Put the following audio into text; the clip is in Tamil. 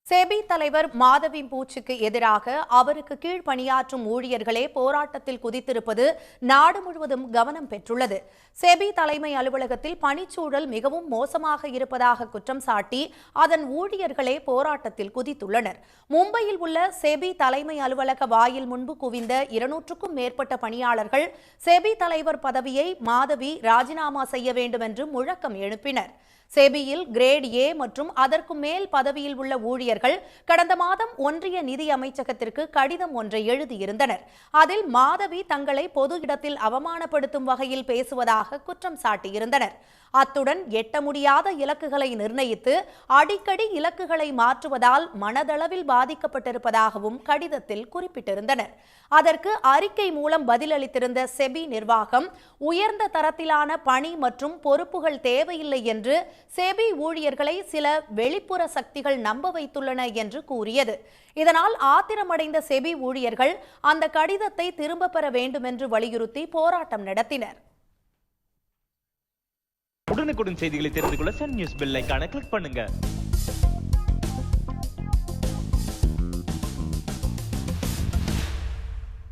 செபி தலைவர் மாதவி பூச்சிக்கு எதிராக அவருக்கு கீழ் பணியாற்றும் ஊழியர்களே போராட்டத்தில் குதித்திருப்பது நாடு முழுவதும் கவனம் பெற்றுள்ளது. செபி தலைமை அலுவலகத்தில் பணிச்சூழல் மிகவும் மோசமாக இருப்பதாக குற்றம் சாட்டி அதன் ஊழியர்களே போராட்டத்தில் குதித்துள்ளனர். மும்பையில் உள்ள செபி தலைமை அலுவலக வாயில் முன்பு குவிந்த 200க்கும் மேற்பட்ட பணியாளர்கள் செபி தலைவர் பதவியை மாதவி ராஜினாமா செய்ய வேண்டும் என்று முழக்கம் எழுப்பினர். செபியில் கிரேட் ஏ மற்றும் அதற்கு மேல் பதவியில் உள்ள ஊழியர்கள் கடந்த மாதம் ஒன்றிய நிதி அமைச்சகத்திற்கு கடிதம் ஒன்றை எழுதியிருந்தனர். அதில் மாதவி தங்களை பொது இடத்தில் அவமானப்படுத்தும் வகையில் பேசுவதாக குற்றம் சாட்டியிருந்தனர். அத்துடன் எட்ட முடியாத இலக்குகளை நிர்ணயித்து அடிக்கடி இலக்குகளை மாற்றுவதால் மனதளவில் பாதிக்கப்பட்டிருப்பதாகவும் கடிதத்தில் குறிப்பிட்டிருந்தனர். அதற்கு அறிக்கை மூலம் பதிலளித்திருந்த செபி நிர்வாகம் உயர்ந்த தரத்திலான பணி மற்றும் பொறுப்புகள் தேவையில்லை என்று செபி ஊழியர்களை சில வெளிப்புற சக்திகள் நம்ப வைத்துள்ளன என்று கூறியது. இதனால் ஆத்திரமடைந்த செபி ஊழியர்கள் அந்த கடிதத்தை திரும்ப பெற வேண்டும் என்று வலியுறுத்தி போராட்டம் நடத்தினர். உடனுக்குடன் செய்திகளை தெரிந்து கொள்ள சன் நியூஸ் பெல் ஐகானை கிளிக் பண்ணுங்க.